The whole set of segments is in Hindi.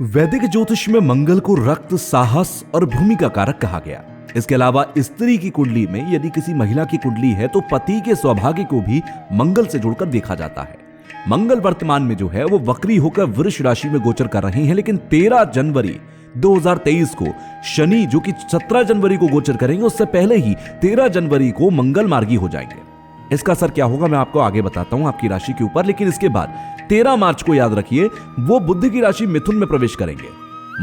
वैदिक ज्योतिष में मंगल को रक्त, साहस और भूमिका कारक कहा गया। इसके अलावा स्त्री की कुंडली में यदि किसी महिला की कुंडली है तो पति के सौभाग्य को भी मंगल से जुड़कर देखा जाता है। मंगल वर्तमान में जो है वो वक्री होकर वृष राशि में गोचर कर रहे हैं, लेकिन 13 जनवरी 2023 को शनि जो कि 17 जनवरी को गोचर करेंगे, उससे पहले ही 13 जनवरी को मंगल मार्गी हो जाएंगे। इसका असर क्या होगा मैं आपको आगे बताता हूं आपकी राशि के ऊपर, लेकिन इसके बाद 13 मार्च को याद रखिए वो बुध की राशि मिथुन में प्रवेश करेंगे।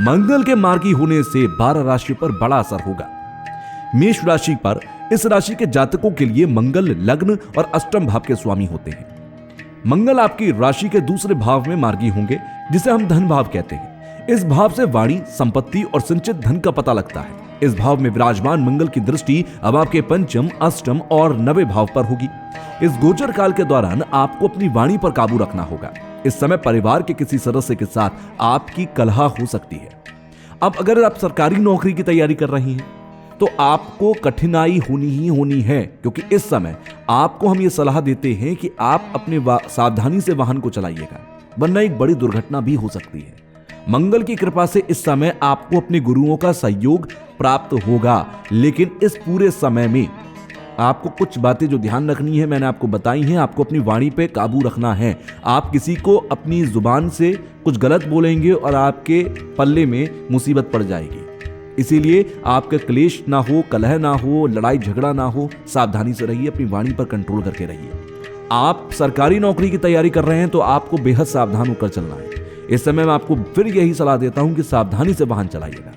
मंगल के मार्गी होने से 12 राशि पर बड़ा असर होगा। मेष राशि पर इस राशि के जातकों के लिए मंगल लग्न और अष्टम भाव के स्वामी होते हैं। मंगल आपकी राशि के दूसरे भाव में मार्गी होंगे, जिसे हम धन भाव कहते हैं। इस भाव से वाणी, संपत्ति और संचित धन का पता लगता है। इस भाव में विराजमान मंगल की दृष्टि अब आपके पंचम, अष्टम और नवे भाव पर होगी। इस गोचर काल के दौरान आपको अपनी वाणी पर काबू रखना होगा। इस समय परिवार के किसी सदस्य के साथ आपकी कलह हो सकती है। अब अगर आप सरकारी नौकरी की तैयारी कर रही हैं तो आपको कठिनाई होनी है, क्योंकि इस समय आपको हम ये सलाह देते हैं कि आप अपने सावधानी से वाहन को चलाइएगा, वरना एक बड़ी दुर्घटना भी हो सकती है। मंगल की कृपा से इस समय आपको अपने गुरुओं का सहयोग प्राप्त होगा, लेकिन इस पूरे समय में आपको कुछ बातें जो ध्यान रखनी है मैंने आपको बताई हैं। आपको अपनी वाणी पे काबू रखना है। आप किसी को अपनी जुबान से कुछ गलत बोलेंगे और आपके पल्ले में मुसीबत पड़ जाएगी। इसीलिए आपका क्लेश ना हो, कलह ना हो, लड़ाई झगड़ा ना हो। सावधानी से रहिए, अपनी वाणी पर कंट्रोल करके रहिए। आप सरकारी नौकरी की तैयारी कर रहे हैं तो आपको बेहद सावधान होकर चलना है। इस समय मैं आपको फिर यही सलाह देता हूं कि सावधानी से वाहन चलाइएगा।